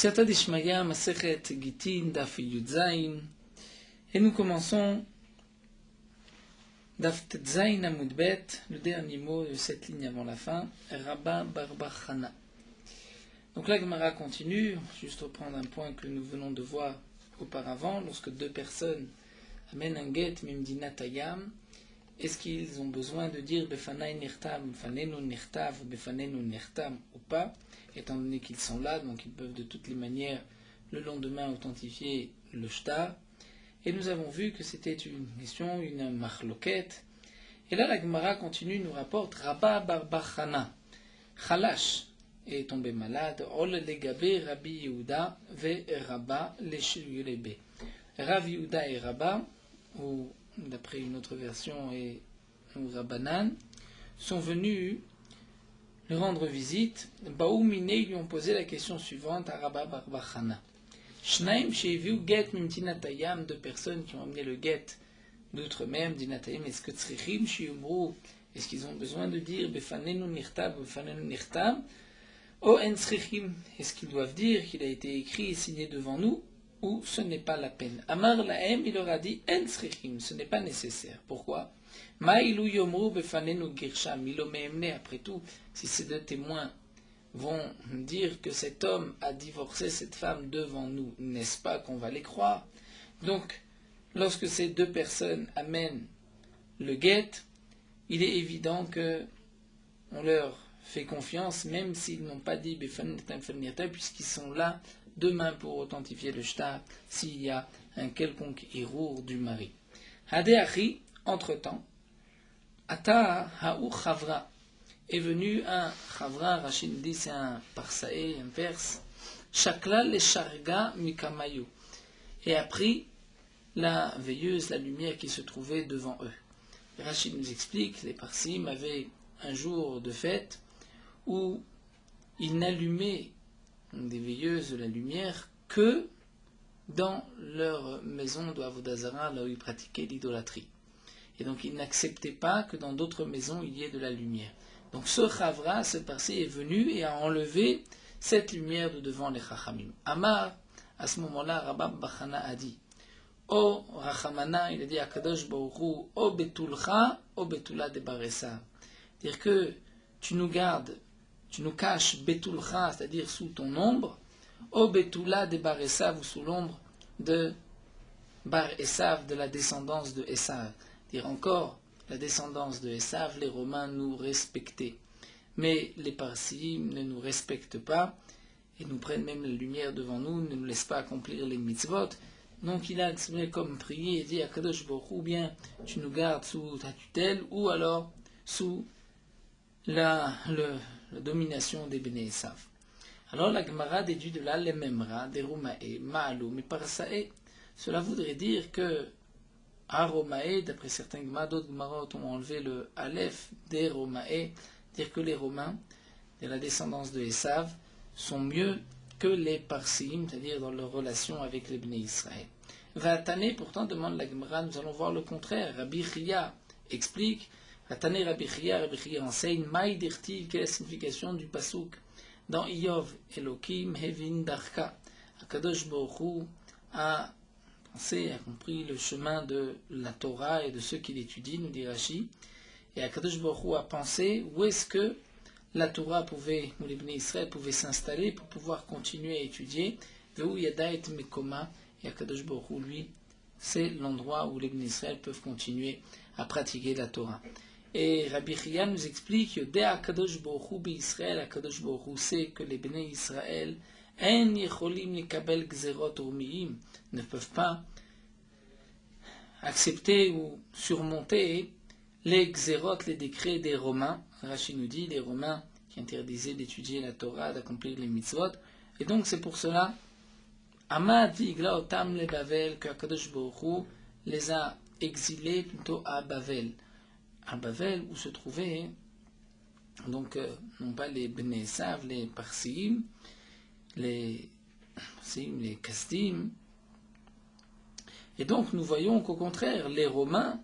Siyata Dishmaya, Masechet Gitin, Daf Yudzain. Et nous commençons Daf Tetzain Amud Bet, le dernier mot de cette ligne avant la fin, Rabba Barbachana. Donc la Gemara continue, juste reprendre un point que nous venons de voir auparavant, lorsque deux personnes amènent un get Mimdina Tayam, est-ce qu'ils ont besoin de dire Befanai Nirtam, Befanenu Nirtav ou Befanenu Nirtam ou pas, étant donné qu'ils sont là, donc ils peuvent de toutes les manières le lendemain authentifier le shtar. Et nous avons vu que c'était une question, une marloquette. Et là la Gemara continue, nous rapporte Rabba Barbachana, Khalash est tombé malade, Ol Legabe Rabbi Yehuda ve Rabba Leshulebe. Rav Yehuda et Rabba, ou d'après une autre version, et Rabbanan, sont venus lui rendre visite. Baoumine lui ont posé la question suivante à Rabba Barbachana. Shnaim sheviu get mimtinatayam, deux personnes qui ont amené le get d'outre-mer, mimtinatayam, est-ce que tzrichim sheyumru, est-ce qu'ils ont besoin de dire befanenu nirtab, befanenu nirtab, o en tzrichim, est-ce qu'ils doivent dire qu'il a été écrit et signé devant nous, ou ce n'est pas la peine. Amar lahem, il leur a dit en tzrichim, ce n'est pas nécessaire. Pourquoi? Ma'ilu yomru befanenu girsham, ilo meemne, après tout, si ces deux témoins vont dire que cet homme a divorcé cette femme devant nous, n'est-ce pas qu'on va les croire? Donc, lorsque ces deux personnes amènent le guet, il est évident que on leur fait confiance, même s'ils n'ont pas dit puisqu'ils sont là demain pour authentifier le shtar s'il y a un quelconque hirour du mari. Hadeachi, entre-temps, Ata ha'u chavra, est venu un chavra, Rachid dit c'est un parsaé, un perse, Shakla le sharga mikamayu, et a pris la veilleuse, la lumière qui se trouvait devant eux. Rachid nous explique, les parsim avaient un jour de fête où ils n'allumaient des veilleuses de la lumière que dans leur maison de Avodazara, là où ils pratiquaient l'idolâtrie. Et donc ils n'acceptaient pas que dans d'autres maisons il y ait de la lumière. Donc ce chavra, ce parsi, est venu et a enlevé cette lumière de devant les chachamim. Amar, à ce moment-là, Rabba Bachana a dit, O Rachamana, il a dit à Kadosh Baruch Hu, O Betulcha, O Betula de Baresa. C'est-à-dire que tu nous gardes, tu nous caches Betulcha, c'est-à-dire sous ton ombre, O Betula de Baresa, ou sous l'ombre de Bar Esav, de la descendance de Esav. Dire encore, la descendance de Esav, les Romains nous respectaient. Mais les Parsim ne nous respectent pas et nous prennent même la lumière devant nous, ne nous laissent pas accomplir les mitzvot. Donc il a exprimé comme prier et dit à Kadosh Baruch Hu, ou bien tu nous gardes sous ta tutelle, ou alors sous la domination des Bnei Esav. Alors la Gemara déduit de là les Memra, des Romae, Ma'alou, mais Parsae. Cela voudrait dire que Aromae, d'après certains Gemara, d'autres Gemara ont enlevé le Aleph des Romae, dire que les Romains, de la descendance de Esav, sont mieux que les Parsim, c'est-à-dire dans leur relation avec les Bnei Israël. Vatane, pourtant, demande la Gemara, nous allons voir le contraire. Rabbi Chia explique, Vatane Rabbi Chia enseigne, Maï dirtiv, quelle est la signification du pasuk dans Iyov, Elohim Hevin Darka. Akadosh Baruch Hu a pensé, a compris le chemin de la Torah et de ceux qui l'étudient, nous dit Rashi. Et Akadosh Baruch Hu a pensé où est-ce que la Torah pouvait, ou les Bnei Israël pouvaient s'installer pour pouvoir continuer à étudier. Ve'u yada et mekoma, et Akadosh Baruch Hu, lui, c'est l'endroit où les Bnei Israël peuvent continuer à pratiquer la Torah. Et Rabbi Chia nous explique que dès Akadosh Baruch Hu Israël, Akadosh Baruch Hu sait que les Bnei Israël en yecholim likabel gzerot urmiim, ne peuvent pas accepter ou surmonter les xérot, les décrets des Romains. Rashi nous dit, les Romains qui interdisaient d'étudier la Torah, d'accomplir les mitzvot. Et donc c'est pour cela, Amad vigla otam le Bavel, que Akadosh Baruch Hu les a exilés plutôt à Bavel. À Bavel, où se trouvaient, donc, non pas les Bnei Esav, les Parsim, les Kasdim. Et donc nous voyons qu'au contraire, les Romains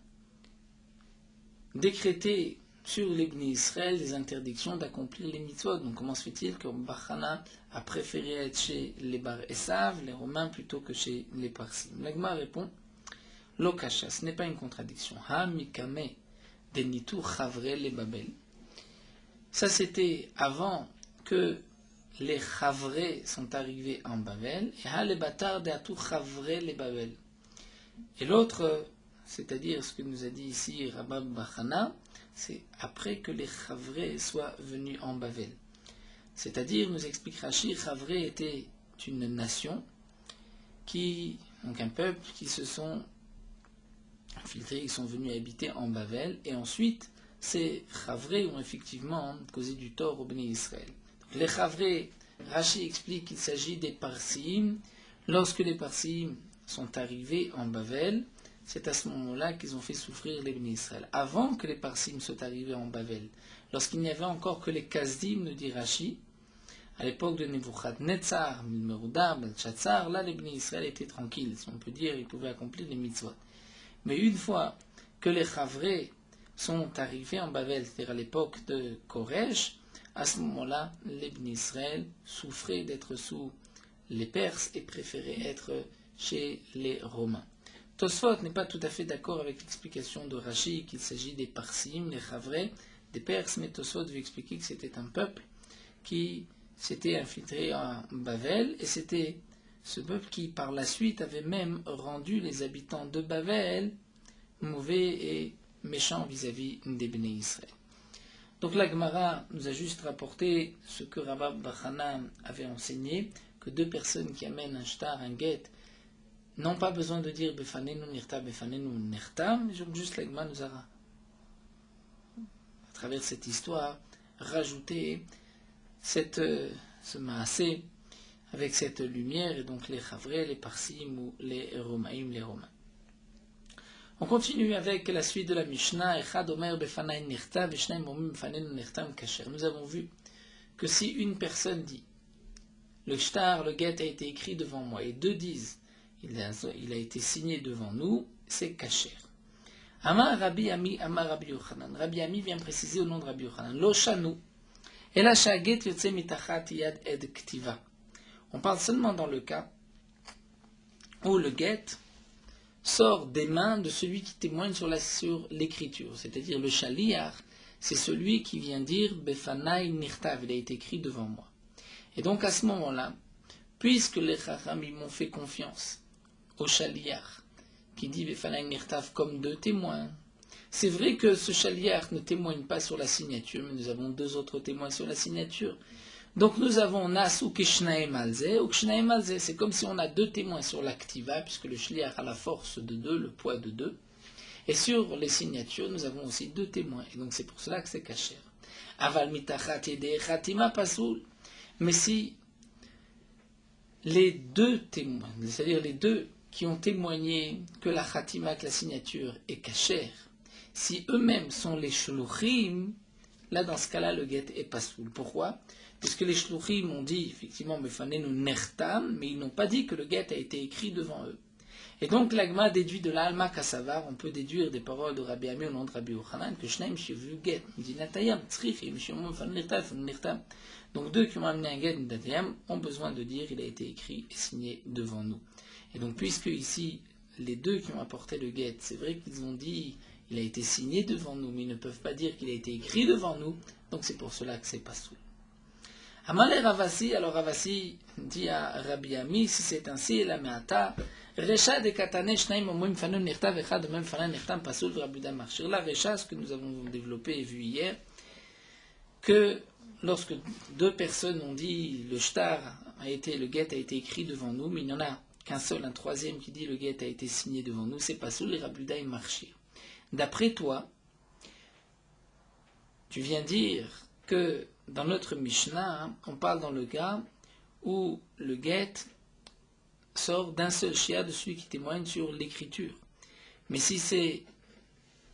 décrétaient sur les Bnei Israël des interdictions d'accomplir les mitzvot. Donc comment se fait-il que Bachana a préféré être chez les Bar Esav, les Romains, plutôt que chez les Parsim? L'Agma répond, Lokasha, ce n'est pas une contradiction. Ha mikame denitu chavre le Babel. Ça c'était avant que les Chavre sont arrivés en Babel, et ha le batar de atu chavre le Babel. Et l'autre, c'est-à-dire ce que nous a dit ici Rabba Bachana, c'est après que les Chavre soient venus en Babel. C'est-à-dire, nous explique Rashi, Chavre était une nation donc un peuple qui se sont infiltrés, ils sont venus habiter en Babel, et ensuite ces Chavre ont effectivement causé du tort au Bnei Israël. Donc, les Chavre, Rashi explique qu'il s'agit des Parsim. Lorsque les Parsim sont arrivés en Babel, c'est à ce moment-là qu'ils ont fait souffrir les Bnei Israël. Avant que les Parsim soient arrivés en Babel, lorsqu'il n'y avait encore que les Kasdim, nous dit Rashi, à l'époque de Nebuchadnezzar, Merouda, Belshazzar, là les Bnei Israël étaient tranquilles, si on peut dire, ils pouvaient accomplir les mitzvot. Mais une fois que les Chavre sont arrivés en Babel, c'est-à-dire à l'époque de Koresh, à ce moment-là, les Bnei Israël souffraient d'être sous les Perses et préféraient être chez les Romains. Tosfot n'est pas tout à fait d'accord avec l'explication de Rashi qu'il s'agit des Parsim, les Chavre, des Perses, mais Tosfot veut expliquer que c'était un peuple qui s'était infiltré en Babel, et c'était ce peuple qui par la suite avait même rendu les habitants de Babel mauvais et méchants vis-à-vis des Bnei Israël. Donc la Gemara nous a juste rapporté ce que Rabba Bachana avait enseigné, que deux personnes qui amènent un shtar, un get, n'ont pas besoin de dire Befanenu Nirta, Befanenu Nirta, mais juste la Gemara nous a, à travers cette histoire, rajouté ce maasé avec cette lumière, et donc les Chavre, les Parsim ou les Romaïm, les Romains. On continue avec la suite de la Mishnah. Echad omer befanai nirta, veshnaim omim befanenu nirtam kasher. Nous avons vu que si une personne dit le shtar, le get a été écrit devant moi, et deux disent il a été signé devant nous, c'est kasher. Amar Rabbi Ami, Amar Rabbi Yochanan. Rabbi Ami vient préciser au nom de Rabbi Yochanan. Lo shanu, ela shaget yotze mitachat yad ed ktiva. On parle seulement dans le cas où le get sort des mains de celui qui témoigne sur l'écriture, c'est-à-dire le shaliach, c'est celui qui vient dire Befanai Nirtav, il a été écrit devant moi. Et donc à ce moment-là, puisque les Chachamim m'ont fait confiance au shaliach, qui dit Befanai Nirtav comme deux témoins, c'est vrai que ce shaliach ne témoigne pas sur la signature, mais nous avons deux autres témoins sur la signature. Donc nous avons Nas ou Kishnaim Alze, ou Kishnaim Alze, c'est comme si on a deux témoins sur l'activa, puisque le shliach a la force de deux, le poids de deux. Et sur les signatures, nous avons aussi deux témoins, et donc c'est pour cela que c'est kasher. Aval mitachat yedei chatima pasoul. Mais si les deux témoins, c'est-à-dire les deux qui ont témoigné que la chatima, que la signature est kasher, si eux-mêmes sont les shluchim, là dans ce cas-là, le get est pasoul. Pourquoi ? Puisque les shluchim ont dit effectivement Befanenu Nertam, mais ils n'ont pas dit que le get a été écrit devant eux. Et donc l'agma déduit de l'alma kassavar, on peut déduire des paroles de Rabbi Ami au nom de Rabbi Yochanan que Shnaim shivu get, dinatayam tzrichim shimon Nirtam. Donc deux qui ont amené un get dinatayam ont besoin de dire il a été écrit et signé devant nous. Et donc puisque ici les deux qui ont apporté le get, c'est vrai qu'ils ont dit il a été signé devant nous, mais ils ne peuvent pas dire qu'il a été écrit devant nous, donc c'est pour cela que c'est pas sous. Amalé Ravasi, alors Ravasi dit à Rabbi Ami, si c'est ainsi, la meata, Recha de Katane, Shnaim, Omim, Fanon, Nirta, Vecha, de même Fanan, Nirtam, Pasoul, Rabbi Marchir. La Recha, ce que nous avons développé et vu hier, que lorsque deux personnes ont dit le shtar le get a été écrit devant nous, mais il n'y en a qu'un seul, un troisième qui dit le get a été signé devant nous, c'est Pasoul, et Rabbi Marchir. D'après toi, tu viens dire que dans notre Mishnah, on parle dans le cas où le get sort d'un seul shia de celui qui témoigne sur l'écriture. Mais si c'est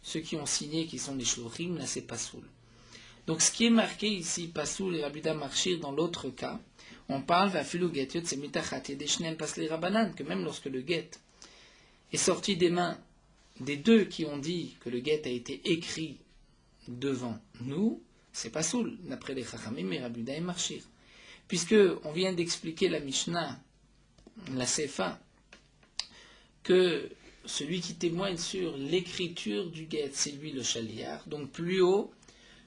ceux qui ont signé, qui sont les shluchim, là c'est pasoul. Donc ce qui est marqué ici, pasoul et Rabbi Marchir, dans l'autre cas, on parle vafilu get yot semitachat yedeshnen pasli rabanan, que même lorsque le get est sorti des mains des deux qui ont dit que le get a été écrit devant nous, c'est pas soul, d'après les Chachamim et Rabbi Yehuda et Marchir. Puisque on vient d'expliquer la Mishnah, la Sefa, que celui qui témoigne sur l'écriture du guet, c'est lui le chaliar. Donc plus haut,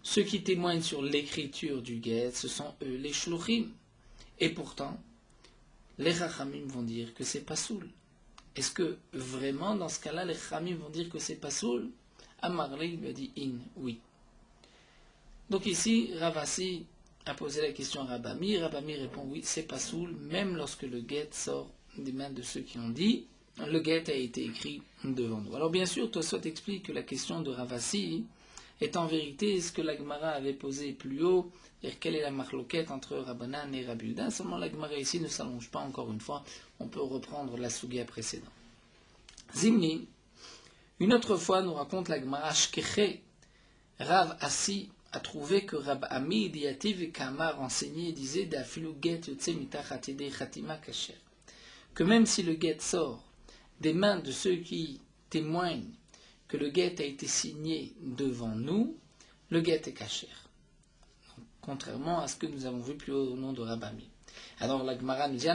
ceux qui témoignent sur l'écriture du guet, ce sont eux les shluchim. Et pourtant, les Chachamim vont dire que c'est pas soul. Est-ce que vraiment, dans ce cas-là, les Chachamim vont dire que c'est pas soul? Amarle lui a dit oui. Donc ici, Ravasi a posé la question à Rabami. Rabami répond oui, c'est pas soul, même lorsque le guet sort des mains de ceux qui ont dit le guet a été écrit devant nous. Alors bien sûr, Tosot explique que la question de Ravasi est en vérité ce que la Gemara avait posé plus haut, c'est-à-dire quelle est la marloquette entre Rabbanan et Rabbi Yehuda. Seulement la Gemara ici ne s'allonge pas encore une fois, on peut reprendre la Sugia précédente. Zimni, une autre fois nous raconte la Gemara Shkeche, Rav Assi a trouvé que Rab Ami Diativ et Kamar enseignait et disait d'Afilu get yotse mitachat yedei chatima kasher, que même si le guet sort des mains de ceux qui témoignent que le guet a été signé devant nous, le guet est kasher. Contrairement à ce que nous avons vu plus haut au nom de Rabami. Alors la Gemara nous dit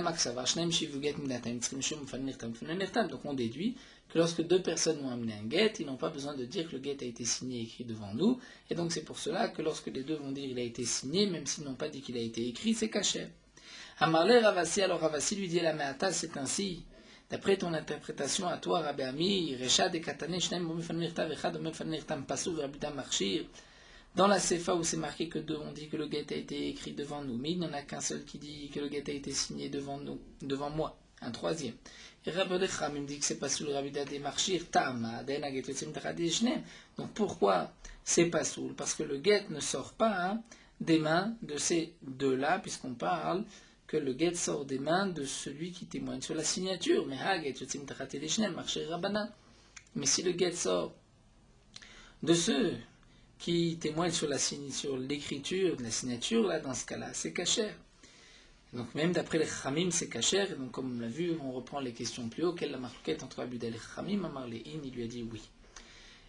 donc on déduit que lorsque deux personnes ont amené un guet, ils n'ont pas besoin de dire que le guet a été signé et écrit devant nous, et donc c'est pour cela que lorsque les deux vont dire qu'il a été signé, même s'ils n'ont pas dit qu'il a été écrit, c'est kasher. Amarle Ravasi, alors Ravasi lui dit la Me'ata, c'est ainsi. D'après ton interprétation à toi, Rabbi Ami, Reshad et Katane, Shnaim, Bomifanirtav, Echad, Bomifanirtam, Pasou, Rabbi Marchir, dans la Sefa où c'est marqué que deux ont dit que le guet a été écrit devant nous, mais il n'y en a qu'un seul qui dit que le guet a été signé devant nous, devant moi, un troisième. Et Rabbi Lecham me dit que c'est pas sous le Rabbi des Marchir, Tama, Den, Agetutzim, Tachadi, Shnem. Donc pourquoi c'est pas sous? Parce que le guet ne sort pas des mains de ces deux-là, puisqu'on parle que le guet sort des mains de celui qui témoigne sur la signature. Mais mais si le guet sort de ceux qui témoignent sur l'écriture de la signature, là, dans ce cas-là, c'est kasher. Donc même d'après les Chachamim, c'est kasher. Donc comme on l'a vu, on reprend les questions plus haut. Quelle est la marquette entre Abud et les Chachamim? Amar Le'in, il lui a dit oui.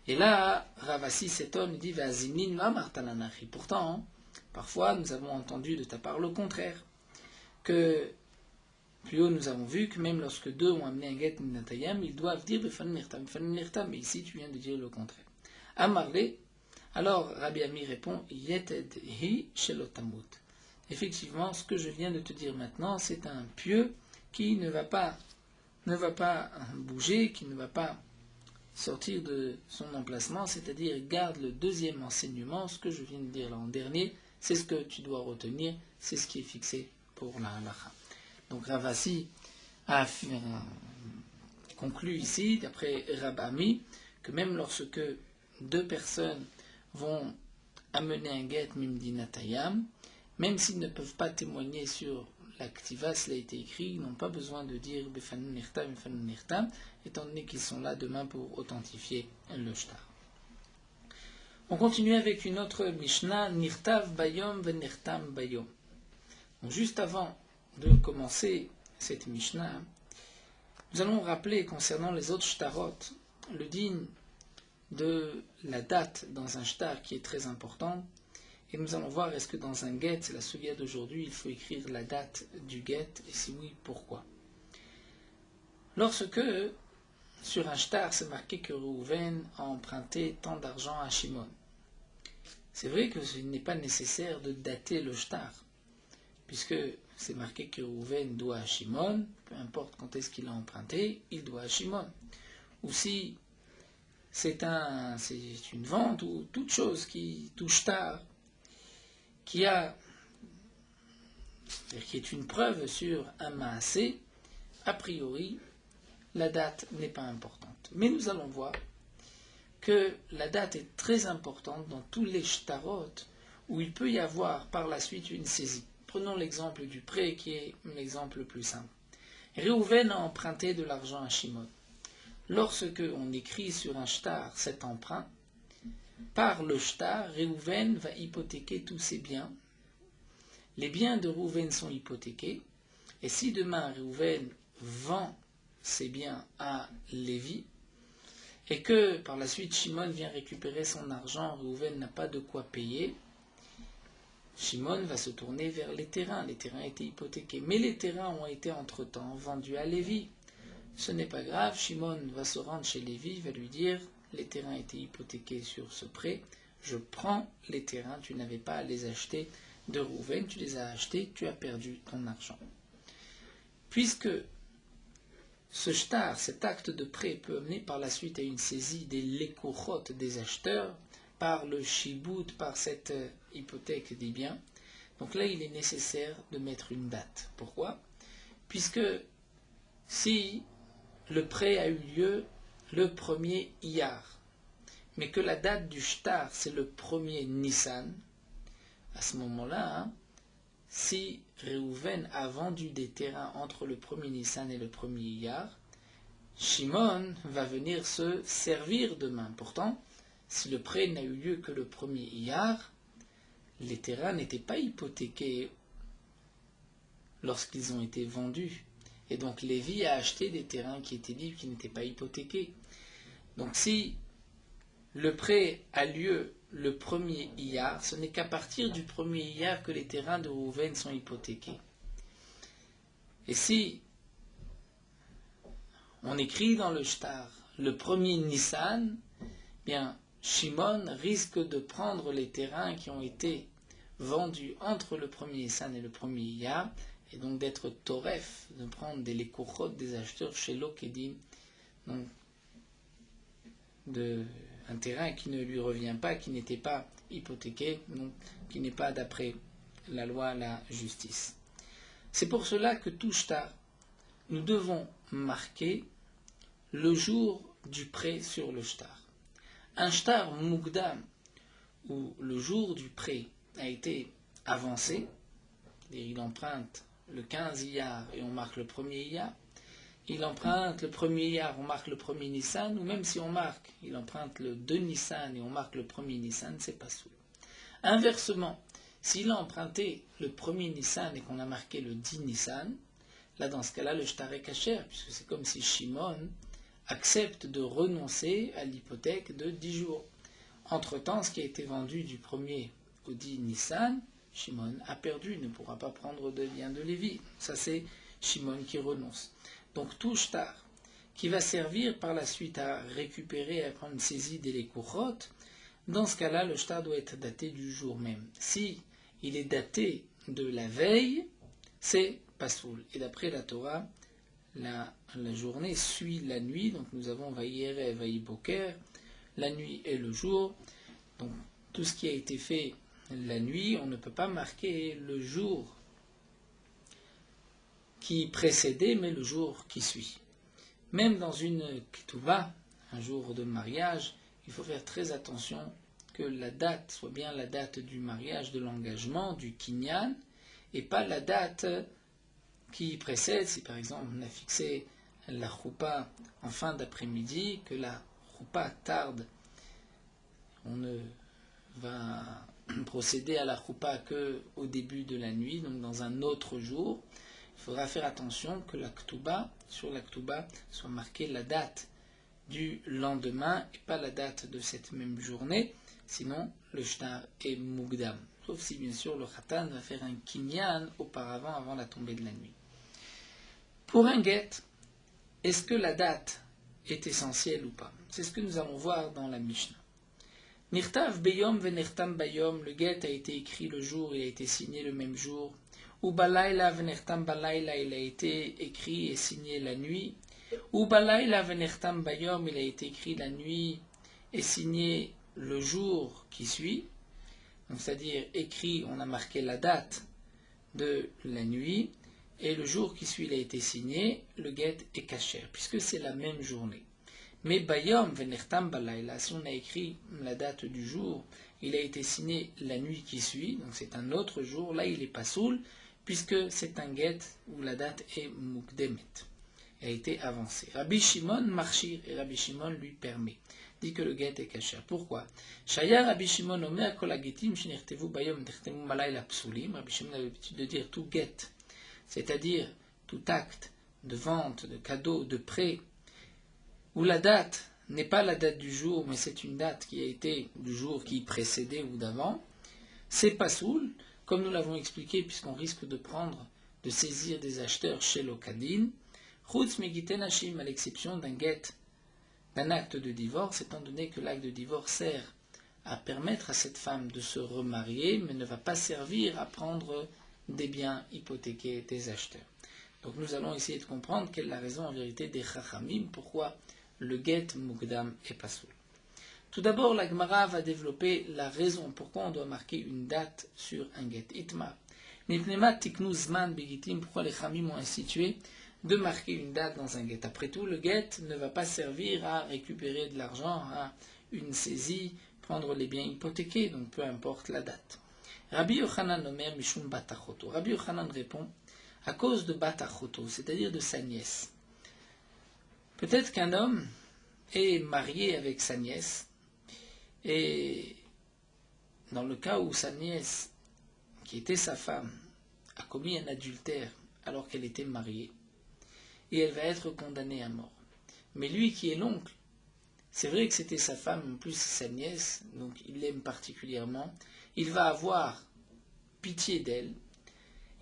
Et là, Ravasi s'étonne, il dit Vazinin ma martananachi. Pourtant, parfois, nous avons entendu de ta part le contraire. Que plus haut nous avons vu que même lorsque deux ont amené un guet minatayam, ils doivent dire befan nirtam, mais ici tu viens de dire le contraire. Amarle, alors Rabbi Ami répond yeted hi shelotamut. Effectivement, ce que je viens de te dire maintenant, c'est un pieu qui ne va pas bouger, qui ne va pas sortir de son emplacement, c'est-à-dire garde le deuxième enseignement, ce que je viens de dire là en dernier, c'est ce que tu dois retenir, c'est ce qui est fixé pour la halacha. Donc Ravasi a conclu ici, d'après Rabami, que même lorsque deux personnes vont amener un guet mimdinatayam, même s'ils ne peuvent pas témoigner sur l'activa, cela a été écrit, ils n'ont pas besoin de dire befanun nirtam, étant donné qu'ils sont là demain pour authentifier le shtar. On continue avec une autre Mishnah, Nirtav Bayom Venirtam Bayom. Donc juste avant de commencer cette Mishnah, nous allons rappeler concernant les autres shtarot le din de la date dans un shtar qui est très important, et nous allons voir est-ce que dans un get, c'est la sugia d'aujourd'hui, il faut écrire la date du get, et si oui, pourquoi. Lorsque sur un shtar c'est marqué que Reuven a emprunté tant d'argent à Shimon, c'est vrai que ce n'est pas nécessaire de dater le shtar, puisque c'est marqué que Reuven doit à Shimon, peu importe quand est-ce qu'il a emprunté, il doit à Shimon. Ou si c'est une vente ou toute chose qui touche tard, qui est une preuve sur un maasé, a priori, la date n'est pas importante. Mais nous allons voir que la date est très importante dans tous les shtarot où il peut y avoir par la suite une saisie. Prenons l'exemple du prêt qui est l'exemple le plus simple. Reuven a emprunté de l'argent à Shimon. Lorsque on écrit sur un shtar cet emprunt, par le shtar, Reuven va hypothéquer tous ses biens. Les biens de Reuven sont hypothéqués, et si demain Reuven vend ses biens à Lévi, et que par la suite Shimon vient récupérer son argent, Reuven n'a pas de quoi payer, Shimon va se tourner vers les terrains. Les terrains étaient hypothéqués, mais les terrains ont été entre-temps vendus à Lévi. Ce n'est pas grave, Shimon va se rendre chez Lévi, va lui dire « Les terrains étaient hypothéqués sur ce prêt, je prends les terrains, tu n'avais pas à les acheter de Reuven, tu les as achetés, tu as perdu ton argent. » Puisque ce shtar, cet acte de prêt peut amener par la suite à une saisie des lekochot des acheteurs, par le shiboud, par cette hypothèque des biens. Donc là, il est nécessaire de mettre une date. Pourquoi? Puisque si le prêt a eu lieu le 1er Iyar, mais que la date du shtar, c'est le 1er Nissan, à ce moment-là, si Reuven a vendu des terrains entre le 1er Nissan et le 1er Iyar, Shimon va venir se servir demain. Pourtant, si le prêt n'a eu lieu que le 1er Iyar, les terrains n'étaient pas hypothéqués lorsqu'ils ont été vendus. Et donc Lévi a acheté des terrains qui étaient libres, qui n'étaient pas hypothéqués. Donc si le prêt a lieu le 1er Iyar, ce n'est qu'à partir du 1er Iyar que les terrains de Reuven sont hypothéqués. Et si on écrit dans le shtar le 1er Nissan, bien Shimon risque de prendre les terrains qui ont été vendus entre le 1er Nissan et le 1er Iyar, et donc d'être toref, de prendre des lekochot des acheteurs chez l'Okedim, donc un terrain qui ne lui revient pas, qui n'était pas hypothéqué, donc qui n'est pas d'après la loi, la justice. C'est pour cela que tout shtar, nous devons marquer le jour du prêt sur le shtar. Un shtar mukdam, où le jour du prêt a été avancé, il emprunte le 15 Iyar et on marque le 1er Iyar, il emprunte le 1er Iyar, on marque le 1er Nissan, ou même si on marque, il emprunte le 2 Nissan et on marque le 1er Nissan, c'est pas soul. Inversement, s'il a emprunté le 1er Nissan et qu'on a marqué le 10 Nissan, là dans ce cas-là, le shtar est kasher, puisque c'est comme si Shimon accepte de renoncer à l'hypothèque de 10 jours. Entre-temps, ce qui a été vendu du 1er au 10 Nissan, Shimon a perdu, ne pourra pas prendre de bien de Lévi. Ça, c'est Shimon qui renonce. Donc, tout shtar qui va servir par la suite à récupérer, à prendre une saisie des lekochot, dans ce cas-là, le shtar doit être daté du jour même. Si il est daté de la veille, c'est pasoul. Et d'après la Torah, la journée suit la nuit, donc nous avons Vaïerev, Vaïboker, la nuit et le jour. Donc tout ce qui a été fait la nuit, on ne peut pas marquer le jour qui précédait, mais le jour qui suit. Même dans une ketouba, un jour de mariage, il faut faire très attention que la date soit bien la date du mariage, de l'engagement, du kinyan, et pas la date qui précède. Si par exemple on a fixé la choupa en fin d'après-midi, que la choupa tarde, on ne va procéder à la choupa qu'au début de la nuit, donc dans un autre jour. Il faudra faire attention que la ktuba, sur la ktuba, soit marquée la date du lendemain et pas la date de cette même journée, sinon le shtar est mugdam. Sauf si bien sûr le khatan va faire un kinyan auparavant, avant la tombée de la nuit. Pour un get, est-ce que la date est essentielle ou pas? C'est ce que nous allons voir dans la Mishnah. Nirtav beyom venertam bayom, le get a été écrit le jour, il a été signé le même jour. Ou balayla venertam balayla, il a été écrit et signé la nuit. Ou balayla venertam bayom, il a été écrit la nuit et signé le jour qui suit. Donc c'est-à-dire écrit, on a marqué la date de la nuit, et le jour qui suit il a été signé, le get est kasher, puisque c'est la même journée. Mais bayom venertam balayla, si on a écrit la date du jour, il a été signé la nuit qui suit, donc c'est un autre jour, là il est pas soul, puisque c'est un get où la date est mukdemet, elle a été avancée. Rabbi Shimon marchir, et Rabbi Shimon lui permet, dit que le get est kasher. Pourquoi? Shaya Rabbi Shimon omer kol hagetim shenirtevu bayom nirtemu balayla psulim. Rabbi Shimon a l'habitude de dire tout get, c'est-à-dire tout acte de vente, de cadeau, de prêt, où la date n'est pas la date du jour, mais c'est une date qui a été du jour qui précédait ou d'avant, c'est pasoul, comme nous l'avons expliqué, puisqu'on risque de saisir des acheteurs chez l'Okadin, chutz megiten hashim, à l'exception d'un acte de divorce, étant donné que l'acte de divorce sert à permettre à cette femme de se remarier, mais ne va pas servir à prendre des biens hypothéqués des acheteurs. Donc nous allons essayer de comprendre quelle est la raison en vérité des chachamim, pourquoi le get mukdam est pasoul. Tout d'abord, la Gemara va développer la raison pourquoi on doit marquer une date sur un get. Itma. Mipnema tiknu zman begitim, pourquoi les chamim ont institué de marquer une date dans un get. Après tout, le get ne va pas servir à récupérer de l'argent, à une saisie, prendre les biens hypothéqués, donc peu importe la date. Rabbi Yochanan omer mishum batachoto. Rabbi Yochanan répond à cause de batachoto, c'est-à-dire de sa nièce. Peut-être qu'un homme est marié avec sa nièce, et dans le cas où sa nièce, qui était sa femme, a commis un adultère alors qu'elle était mariée, et elle va être condamnée à mort. Mais lui qui est l'oncle, c'est vrai que c'était sa femme, en plus sa nièce, donc il l'aime particulièrement, il va avoir pitié d'elle,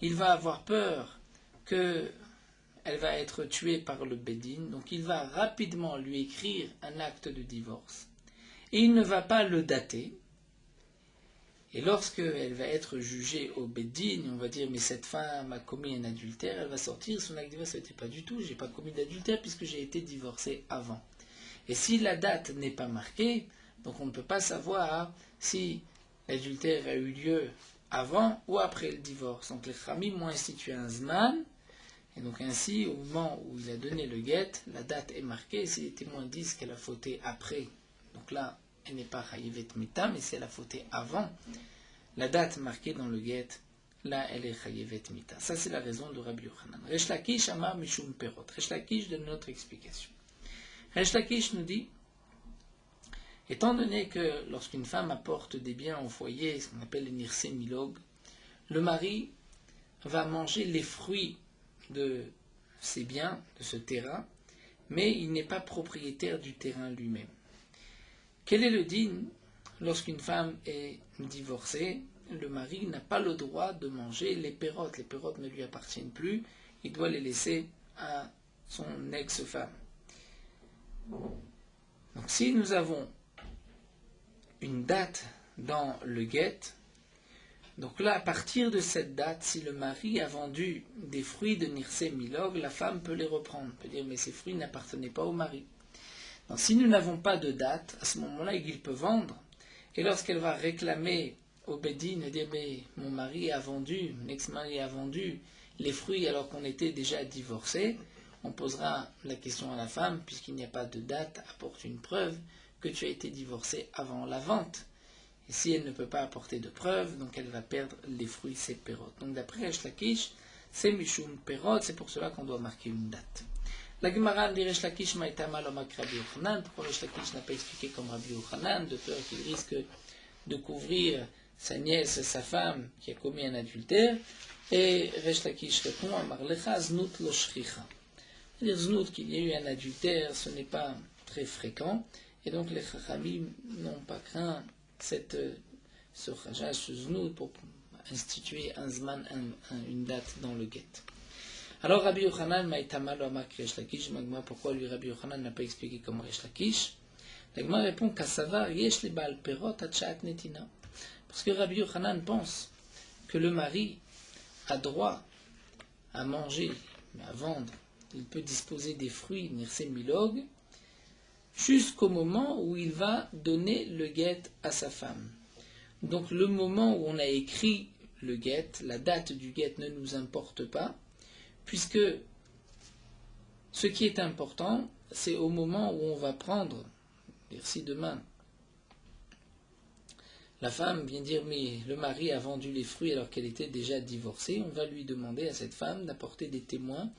il va avoir peur qu'elle va être tuée par le Bédine, donc il va rapidement lui écrire un acte de divorce. Et il ne va pas le dater. Et lorsqu'elle va être jugée au Bédine, on va dire, mais cette femme a commis un adultère, elle va sortir, son acte de divorce n'était pas du tout, j'ai pas commis d'adultère puisque j'ai été divorcée avant. Et si la date n'est pas marquée, donc on ne peut pas savoir si l'adultère a eu lieu avant ou après le divorce. Donc les Khamim ont institué un Zman, et donc ainsi, au moment où il a donné le guet, la date est marquée. Si les témoins disent qu'elle a fauté après, donc là, elle n'est pas chayivet mita, mais si elle a fauté avant, la date marquée dans le guet, là, elle est chayivet mita. Ça, c'est la raison de Rabbi Yochanan. Resh Lakish amar mishum perot. Resh Lakish donne notre explication. Resh Lakish nous dit, étant donné que lorsqu'une femme apporte des biens au foyer, ce qu'on appelle les nirse milog, le mari va manger les fruits de ces biens, de ce terrain, mais il n'est pas propriétaire du terrain lui-même. Quel est le din lorsqu'une femme est divorcée? Le mari n'a pas le droit de manger les pérotes. Les pérotes ne lui appartiennent plus, il doit les laisser à son ex-femme. Donc si nous avons une date dans le guet, donc là, à partir de cette date, si le mari a vendu des fruits de Nirse Milog, la femme peut les reprendre. Peut dire, mais ces fruits n'appartenaient pas au mari. Donc si nous n'avons pas de date, à ce moment-là, il peut vendre. Et lorsqu'elle va réclamer au Bédine, dire, mais mon mari a vendu, mon ex-mari a vendu les fruits alors qu'on était déjà divorcés, on posera la question à la femme, puisqu'il n'y a pas de date, apporte une preuve que tu as été divorcé avant la vente. Et si elle ne peut pas apporter de preuves, donc elle va perdre les fruits, ses pérotes. Donc d'après Resh Lakish, c'est Mishum Perot, c'est pour cela qu'on doit marquer une date. La Gemara dit Resh Lakish ma'itama lomak Rabbi Yochanan. Pourquoi Resh Lakish n'a pas expliqué comme Rabbi Yochanan, de peur qu'il risque de couvrir sa nièce, sa femme, qui a commis un adultère. Et Resh Lakish répond Amar lecha znut lo shchicha. C'est-à-dire znut, qu'il y ait eu un adultère, ce n'est pas très fréquent. Et donc les Chachamim n'ont pas craint ce chajaj, ce znout, pour instituer un zman, une date dans le guet. Alors Rabbi Yochanan ma'itama lo amak Resh Lakish. Magma, pourquoi lui Rabbi Yochanan n'a pas expliqué comme Resh Lakish? L'agma répond qu'Asavar yesh le baal perot atchat netina. Parce que Rabbi Yochanan pense que le mari a droit à manger, mais à vendre. Il peut disposer des fruits nirse milog jusqu'au moment où il va donner le guet à sa femme. Donc le moment où on a écrit le guet, la date du guet ne nous importe pas, puisque ce qui est important, c'est au moment où on va prendre, si demain la femme vient dire mais le mari a vendu les fruits alors qu'elle était déjà divorcée, on va lui demander à cette femme d'apporter des témoins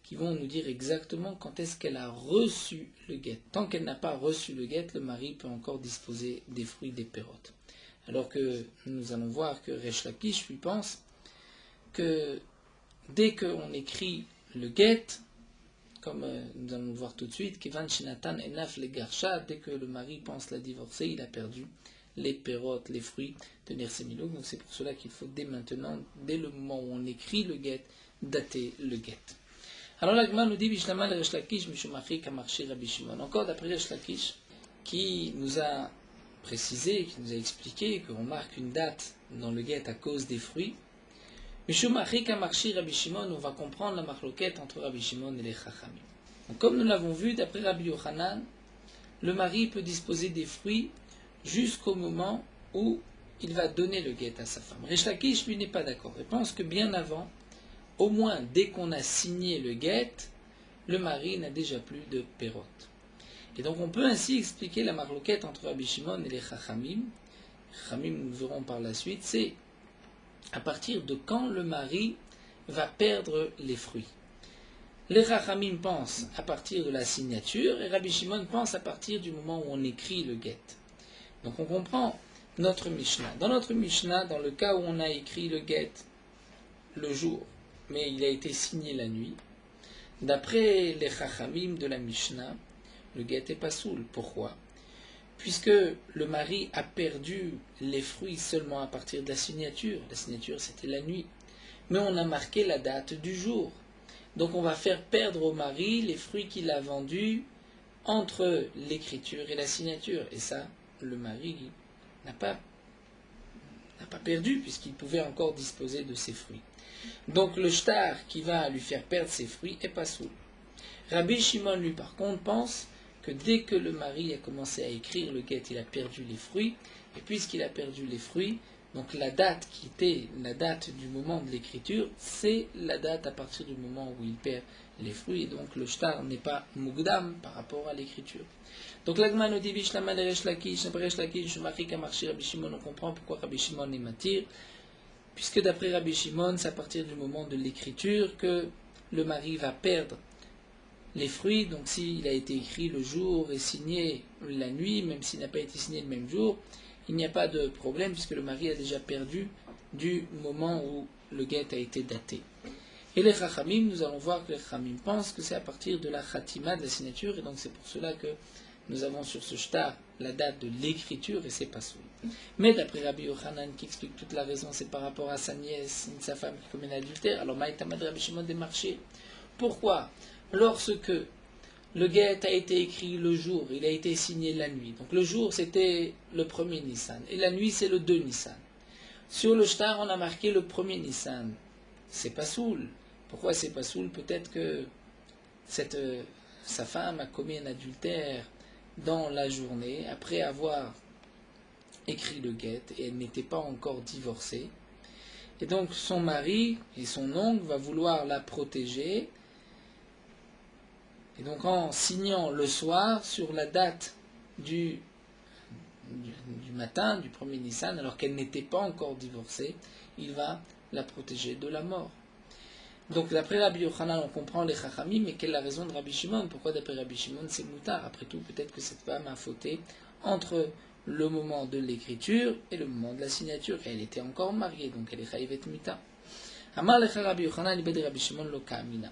qui vont nous dire exactement quand est-ce qu'elle a reçu le guet. Tant qu'elle n'a pas reçu le guet, le mari peut encore disposer des fruits, des pérotes. Alors que nous allons voir que Resh Lakish lui pense que dès qu'on écrit le guet, comme nous allons le voir tout de suite, Kevan Shinatan Enaf le Garsha, dès que le mari pense la divorcer, il a perdu les pérotes, les fruits de Nersemilou. Donc c'est pour cela qu'il faut dès maintenant, dès le moment où on écrit le guet, dater le guet. Alors l'Agma nous dit Bishlama le Resh Lakish Mishumachi Kamarchi Rabbi Shimon. Encore d'après Resh Lakish, qui nous a précisé, qui nous a expliqué qu'on marque une date dans le guet à cause des fruits. Mishumachi Kamarchi Rabbi Shimon, on va comprendre la marloquette entre Rabbi Shimon et les Chachamim. Donc, comme nous l'avons vu, d'après Rabbi Yochanan, le mari peut disposer des fruits jusqu'au moment où il va donner le guet à sa femme. Resh Lakish, lui, n'est pas d'accord. Il pense que bien avant, au moins dès qu'on a signé le guet, le mari n'a déjà plus de pérote. Et donc on peut ainsi expliquer la marloquette entre Rabbi Shimon et les Chachamim. Chachamim, nous verrons par la suite, c'est à partir de quand le mari va perdre les fruits. Les Chachamim pensent à partir de la signature et Rabbi Shimon pense à partir du moment où on écrit le guet. Donc on comprend notre Mishnah. Dans notre Mishnah, dans le cas où on a écrit le guet le jour, mais il a été signé la nuit, d'après les Chachamim de la Mishnah, le guet est pas soul. Pourquoi? Puisque le mari a perdu les fruits seulement à partir de la signature. La signature, c'était la nuit. Mais on a marqué la date du jour. Donc on va faire perdre au mari les fruits qu'il a vendus entre l'écriture et la signature. Et ça, le mari n'a pas perdu, puisqu'il pouvait encore disposer de ses fruits. Donc le shtar qui va lui faire perdre ses fruits est pas soul. Rabbi Shimon, lui, par contre, pense que dès que le mari a commencé à écrire le guet, il a perdu les fruits, et puisqu'il a perdu les fruits, donc la date qui était la date du moment de l'écriture, c'est la date à partir du moment où il perd les fruits, et donc le shtar n'est pas mugdam par rapport à l'écriture. Donc l'agma nous dit Bishlama le Resh Lakish, Resh Lakish, Shumachi Kamarchi Rabbi Shimon, on comprend pourquoi Rabbi Shimon est matir, puisque d'après Rabbi Shimon, c'est à partir du moment de l'écriture que le mari va perdre les fruits. Donc s'il a été écrit le jour et signé la nuit, même s'il n'a pas été signé le même jour, il n'y a pas de problème puisque le mari a déjà perdu du moment où le guet a été daté. Et les Chachamim, nous allons voir que les Chachamim pensent que c'est à partir de la Khatima, de la signature, et donc c'est pour cela que nous avons sur ce shtar la date de l'écriture et c'est pas soul. Mais d'après Rabbi Yochanan qui explique toute la raison, c'est par rapport à sa nièce, sa femme qui commet l'adultère. Alors Maïtamad Rabbi Shimon démarché. Pourquoi? Lorsque le guet a été écrit le jour, il a été signé la nuit. Donc le jour c'était le 1er Nissan et la nuit c'est le 2 Nissan. Sur le shtar on a marqué le 1er Nissan. C'est pas soul. Pourquoi c'est pas soul? Peut-être que sa femme a commis un adultère dans la journée après avoir écrit le guet et elle n'était pas encore divorcée. Et donc son mari et son oncle va vouloir la protéger. Et donc en signant le soir sur la date du matin, du 1er Nissan, alors qu'elle n'était pas encore divorcée, il va la protéger de la mort. Donc d'après Rabbi Yochanan, on comprend les Chachamim, mais quelle est la raison de Rabbi Shimon? Pourquoi d'après Rabbi Shimon c'est moutar? Après tout, peut-être que cette femme a fauté entre le moment de l'écriture et le moment de la signature. Et elle était encore mariée, donc elle est chayivet mita. Amar lecha Rabbi Yochanan, ibed Rabbi Shimon lo ka'amina.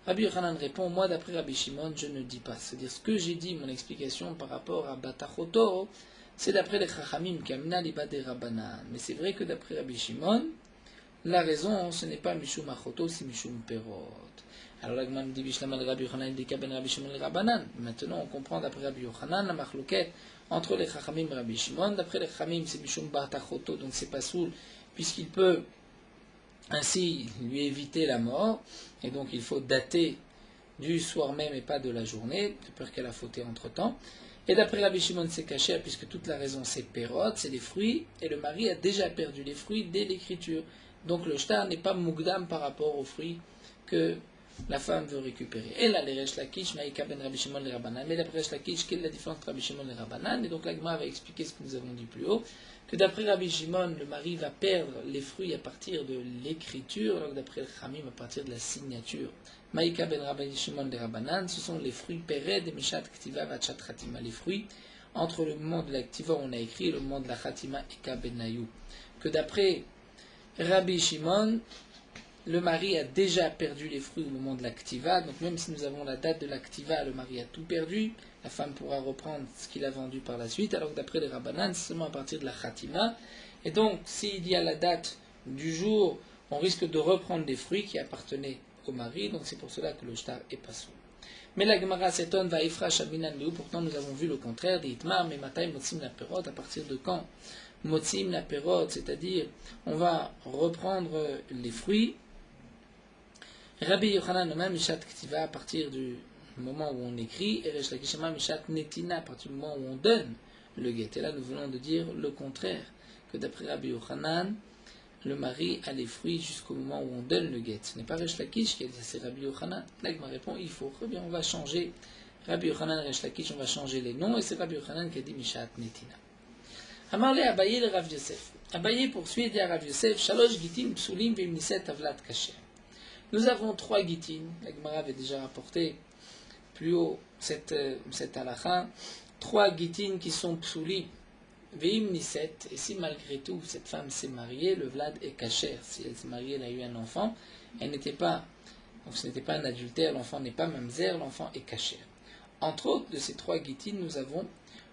Rabbi Yochanan répond, moi d'après Rabbi Shimon, je ne dis pas. C'est-à-dire ce que j'ai dit, mon explication par rapport à Batachoto, c'est d'après les Chachamim, Kamina libad Rabbanan. Mais c'est vrai que d'après Rabbi Shimon, la raison, ce n'est pas Mishum Achoto, c'est Mishum Perot. Alors là, Gman dit Bishlama le Rabbi Yochanan, dit Kaben Rabbi Shimon le Rabbanan. Maintenant, on comprend d'après Rabbi Yochanan la machloquette entre les Chachamim et Rabbi Shimon. D'après les Chachamim, c'est Mishum Batachoto, donc c'est pas soul, puisqu'il peut ainsi lui éviter la mort, et donc il faut dater du soir même et pas de la journée, de peur qu'elle a fauté entre temps. Et d'après Rabbi Shimon, c'est caché, puisque toute la raison c'est Perot, c'est les fruits, et le mari a déjà perdu les fruits dès l'écriture. Donc le shtar n'est pas mugdam par rapport aux fruits que la femme veut récupérer. Et là, les Resh Lakish, Maïka ben Rabbi Shimon le Rabbanan. Mais d'après Resh Lakish, quelle est la différence entre Rabbi Shimon et Rabbanan? Et donc l'Agma va expliquer ce que nous avons dit plus haut, que d'après Rabbi Shimon, le mari va perdre les fruits à partir de l'écriture, alors que d'après le Khamim, à partir de la signature. Maïka ben Rabbi Shimon le Rabbanan, ce sont les fruits Pered et Meshat Ktiva Vachat Khatima, les fruits entre le moment de la Ktiva où on a écrit et le moment de la Khatima Eka ben Nayou. Que d'après Rabbi Shimon, le mari a déjà perdu les fruits au moment de l'activa, donc même si nous avons la date de l'activa, le mari a tout perdu, la femme pourra reprendre ce qu'il a vendu par la suite, alors que d'après les Rabbanan, c'est seulement à partir de la Khatima. Et donc, s'il y a la date du jour, on risque de reprendre des fruits qui appartenaient au mari, donc c'est pour cela que le shtar est pas sourd. Mais la Gemara s'étonne, va ifra shaminan leu, pourtant nous avons vu le contraire, des itmar, mais matai motzim la perot, à partir de quand motzim la perot, c'est-à-dire on va reprendre les fruits. Rabbi Yochanan même mishat ktiva, à partir du moment où on écrit, et Resh Lakishama mishat netina, à partir du moment où on donne le guet. Et là nous venons de dire le contraire, que d'après Rabbi Yochanan, le mari a les fruits jusqu'au moment où on donne le guet. Ce n'est pas Resh Lakish qui a dit ça, c'est Rabbi Yochanan. Là il me répond, il faut, très bien, on va changer. Rabbi Yochanan et Resh Lakish, on va changer les noms, et c'est Rabbi Yochanan qui a dit mishat netina. Amarle Abaye le Rav Yosef. Abaye poursuit et dit à Rav Yosef, Shalosh gitin psulim v'imniset avlat kasher. Nous avons 3 gitin, la Gemara avait déjà rapporté plus haut cette halakha, 3 gitin qui sont psulim, v'imniset, et si malgré tout cette femme s'est mariée, le vlad est kasher. Si elle s'est mariée, elle a eu un enfant, elle n'était pas, donc ce n'était pas un adultère, l'enfant n'est pas mamzer, l'enfant est kasher. Entre autres de ces 3 gitin, nous avons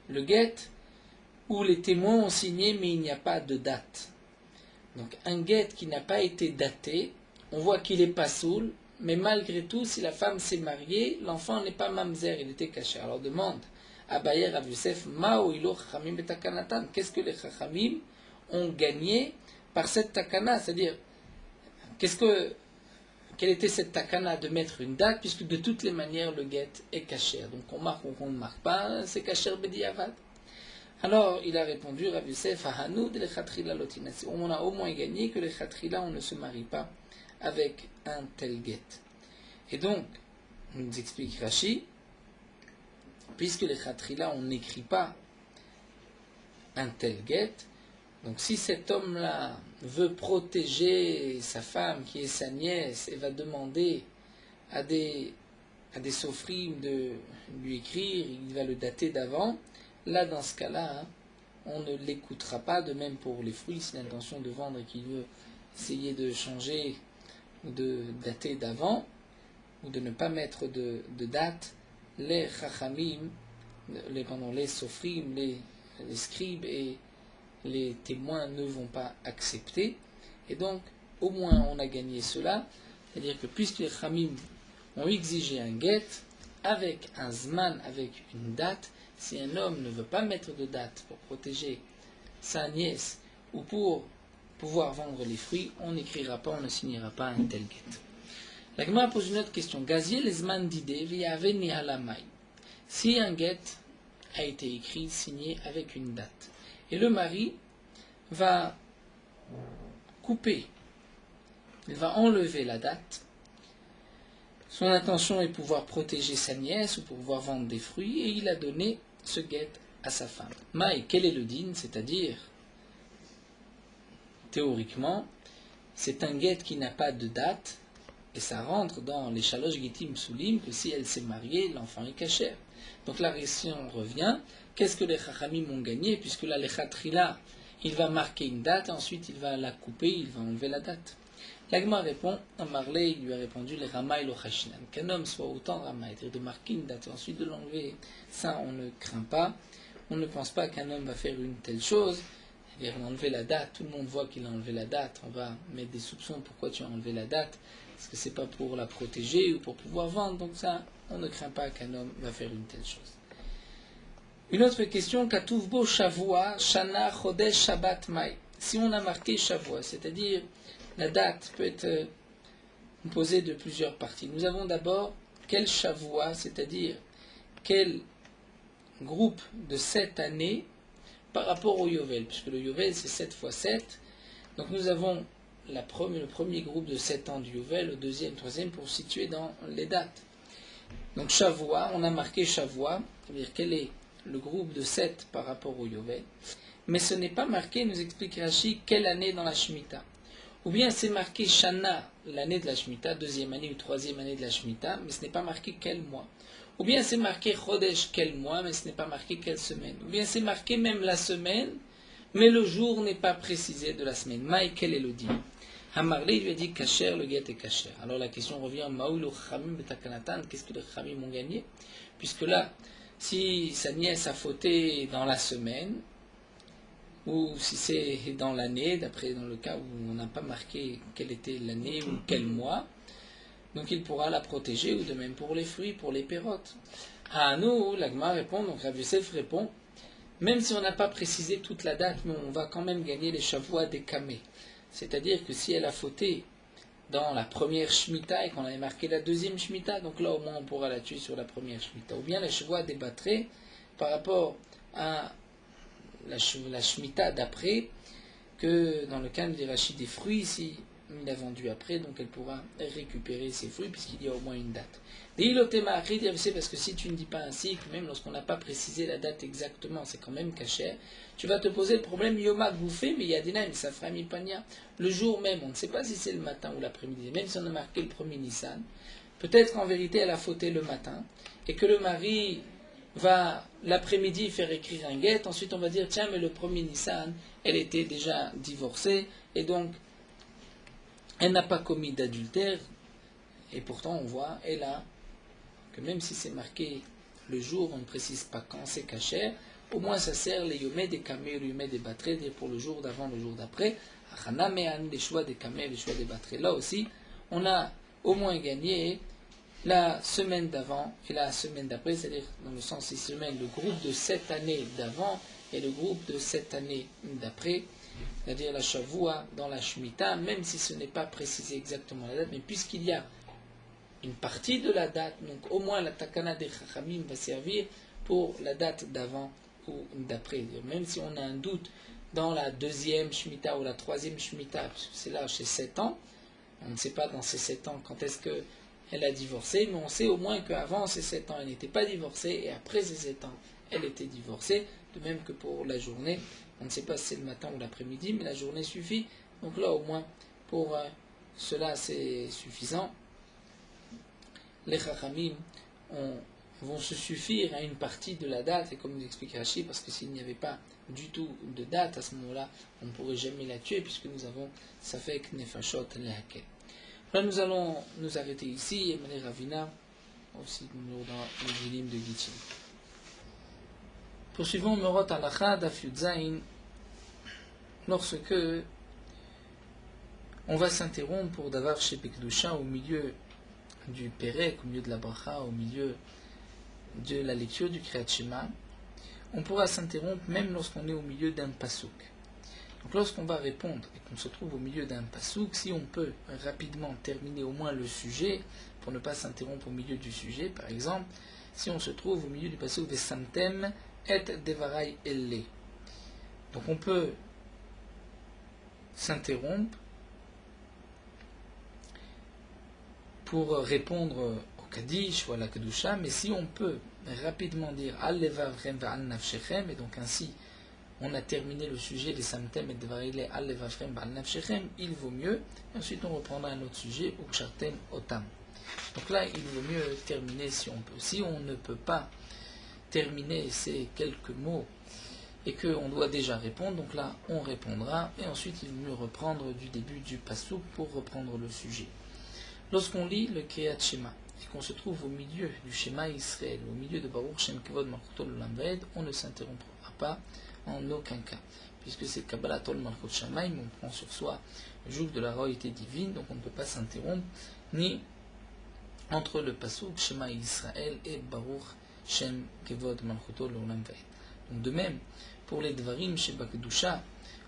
le guet, où les témoins ont signé mais il n'y a pas de date. Donc un guet qui n'a pas été daté, on voit qu'il est pas soul, mais malgré tout, si la femme s'est mariée, l'enfant n'est pas mamzer, il était caché. Alors demande à Bayer Rav Yosef, Mao ilo chachamim betakanatan, qu'est-ce que les chachamim ont gagné par cette takana, c'est-à-dire, quelle était cette takana de mettre une date, puisque de toutes les manières le guet est caché. Donc on marque ou on ne marque pas, c'est caché bediavad. Alors, il a répondu, Rav Yosef, on a au moins gagné que les khatrila, on ne se marie pas avec un tel guet. Et donc, nous explique Rashi, puisque les khatrila, on n'écrit pas un tel guet, donc si cet homme-là veut protéger sa femme, qui est sa nièce, et va demander à des sofrim de lui écrire, il va le dater d'avant. Là, dans ce cas-là, on ne l'écoutera pas, de même pour les fruits, si l'intention de vendre et qu'il veut essayer de changer ou de dater d'avant, ou de ne pas mettre de date, les chachamim, les sofrim, les scribes et les témoins ne vont pas accepter. Et donc, au moins, on a gagné cela, c'est-à-dire que puisque les chachamim ont exigé un guet, avec un zman, avec une date, si un homme ne veut pas mettre de date pour protéger sa nièce ou pour pouvoir vendre les fruits, on n'écrira pas, on ne signera pas un tel guet. La Gemara pose une autre question. Gazier les zman d'idée v'yave nihalamai. Si un guet a été écrit, signé avec une date, et le mari va couper, il va enlever la date, son intention est de pouvoir protéger sa nièce ou pour pouvoir vendre des fruits, et il a donné ce guet à sa femme. Maï, quel est le din? C'est-à-dire, théoriquement, c'est un guet qui n'a pas de date, et ça rentre dans les shalosh gitim soulim, que si elle s'est mariée, l'enfant est caché. Donc la question revient, qu'est-ce que les chachamim ont gagné, puisque là, les khatrila, il va marquer une date, et ensuite il va la couper, il va enlever la date. L'agma répond, à Marley, il lui a répondu, les ramay lo chashinan, qu'un homme soit autant ramay, c'est-à-dire de marquer une date et ensuite de l'enlever, ça on ne craint pas, on ne pense pas qu'un homme va faire une telle chose, c'est-à-dire enlever la date, tout le monde voit qu'il a enlevé la date, on va mettre des soupçons, pourquoi tu as enlevé la date, est-ce que c'est pas pour la protéger ou pour pouvoir vendre, donc ça, on ne craint pas qu'un homme va faire une telle chose. Une autre question, Katuvbo Shavua, Shana, Chodesh, Shabbat, Mai. Si on a marqué Shavua, c'est-à-dire la date peut être composée de plusieurs parties. Nous avons d'abord quel Shavua, c'est-à-dire quel groupe de 7 années par rapport au Yovel, puisque le Yovel c'est 7 fois 7. Donc nous avons le premier groupe de 7 ans du Yovel, le deuxième, troisième, pour situer dans les dates. Donc Shavua, on a marqué Shavua, c'est-à-dire quel est le groupe de 7 par rapport au Yovel. Mais ce n'est pas marqué, nous explique Rashi, quelle année dans la Shemitah. Ou bien c'est marqué Shana, l'année de la Shemitah, deuxième année ou troisième année de la Shemitah, mais ce n'est pas marqué quel mois. Ou bien c'est marqué Chodesh, quel mois, mais ce n'est pas marqué quelle semaine. Ou bien c'est marqué même la semaine, mais le jour n'est pas précisé de la semaine. Maï, quel est le din? Hamarlé lui a dit Kacher, le guet est Kacher. Alors la question revient Maoul Chamim Betakanatan, qu'est-ce que les Chamim ont gagné? Puisque là, si sa nièce a fauté dans la semaine, ou si c'est dans l'année, d'après dans le cas où on n'a pas marqué quelle était l'année ou quel mois, donc il pourra la protéger, ou de même pour les fruits, pour les pérotes. Nous, l'Agma répond, donc Rav Yosef répond, même si on n'a pas précisé toute la date, mais on va quand même gagner les Shavua des Kamé. C'est-à-dire que si elle a fauté dans la première Shemitah et qu'on avait marqué la deuxième Shemitah, donc là au moins on pourra la tuer sur la première Shemitah. Ou bien la Shavua des Batré par rapport à la Shemitah d'après, que dans le cas du rachis des fruits, ici, il a vendu après, donc elle pourra récupérer ses fruits puisqu'il y a au moins une date. C'est parce que si tu ne dis pas ainsi, que même lorsqu'on n'a pas précisé la date exactement, c'est quand même caché, tu vas te poser le problème Yoma Gouffé, mais il y a des nains, ça fera Mipania. Le jour même, on ne sait pas si c'est le matin ou l'après-midi, même si on a marqué le premier Nissan, peut-être qu'en vérité elle a fauté le matin, et que le mari va l'après-midi faire écrire un guet, ensuite on va dire tiens mais le premier Nissan, elle était déjà divorcée, et donc elle n'a pas commis d'adultère, et pourtant on voit, elle a, que même si c'est marqué le jour, on ne précise pas quand c'est caché, au moins ça sert les yomé des kamé, les yomé des batrés, pour le jour d'avant, le jour d'après, les choix des kamé, les choix des batrés. Là aussi, on a au moins gagné la semaine d'avant et la semaine d'après, c'est-à-dire dans le sens 6 semaines, le groupe de 7 années d'avant et le groupe de 7 années d'après, c'est-à-dire la Shavua dans la Shemitah, même si ce n'est pas précisé exactement la date, mais puisqu'il y a une partie de la date, donc au moins la Takana des Chachamim va servir pour la date d'avant ou d'après. Même si on a un doute dans la deuxième Shemitah ou la troisième Shemitah, puisque c'est là chez 7 ans, on ne sait pas dans ces 7 ans quand est-ce qu'elle a divorcé, mais on sait au moins qu'avant ces 7 ans, elle n'était pas divorcée, et après ces 7 ans, elle était divorcée, de même que pour la journée, on ne sait pas si c'est le matin ou l'après-midi, mais la journée suffit, donc là au moins, pour cela c'est suffisant. Les Chachamim vont se suffire à une partie de la date, et comme nous explique Rashi, parce que s'il n'y avait pas du tout de date à ce moment-là, on ne pourrait jamais la tuer, puisque nous avons Safek Nefashot Lehakel. Là, nous allons nous arrêter ici, et mener Ravina, aussi dans le Gilim de Gittin. Poursuivons Merot Alacha Daf Yud Zayin, lorsque on va s'interrompre pour Davar chez Pekdusha au milieu du Perek, au milieu de la Bracha, au milieu de la lecture du Kriyat Shema, on pourra s'interrompre même lorsqu'on est au milieu d'un pasouk. Donc lorsqu'on va répondre et qu'on se trouve au milieu d'un pasouk, si on peut rapidement terminer au moins le sujet, pour ne pas s'interrompre au milieu du sujet, par exemple, si on se trouve au milieu du pasouk de Santem et Devarai Elle. Donc on peut s'interrompre pour répondre au Kaddish ou à la Kedusha, mais si on peut rapidement dire Al-Levavrem va'al nafshechem, et donc ainsi on a terminé le sujet des Samtem et Devarile Al-Levavrem va'al nafshechem, il vaut mieux, et ensuite on reprendra un autre sujet, Uksharten Otam. Donc là, il vaut mieux terminer si on peut. Si on ne peut pas terminer ces quelques mots et qu'on doit déjà répondre, donc là on répondra, et ensuite il vaut mieux reprendre du début du Passouk pour reprendre le sujet. Lorsqu'on lit le Kriyat Shema et qu'on se trouve au milieu du Shema Israël, au milieu de Baruch Shem Kevod Malchut Olam Vaed, on ne s'interrompra pas en aucun cas, puisque c'est Kabbalat Ol Malchut Shamayim, on prend sur soi le joug de la royauté divine, donc on ne peut pas s'interrompre ni entre le Pasuk Shema Israël et Baruch Shem Kevod Malchut Olam Vaed. Donc de même pour les Dvarim Sheba Kedusha,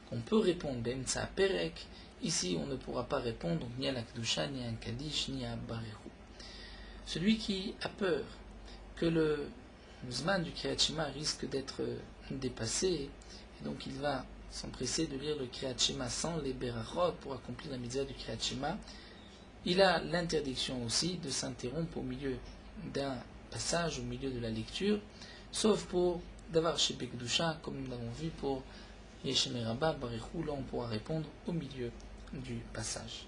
qu'on peut répondre Be'emtsa Perek. Ici, on ne pourra pas répondre donc, ni à la Kedusha, ni à un Kaddish, ni à Barechu. Celui qui a peur que le Zman du Kriyat Shema risque d'être dépassé, et donc il va s'empresser de lire le Kriyat Shema sans les Berachot pour accomplir la mitzvah du Kriyat Shema, il a l'interdiction aussi de s'interrompre au milieu d'un passage, au milieu de la lecture, sauf pour Davar chez Bekdusha, comme nous l'avons vu pour Yeshem Rabba, Barechu, là on pourra répondre au milieu du passage.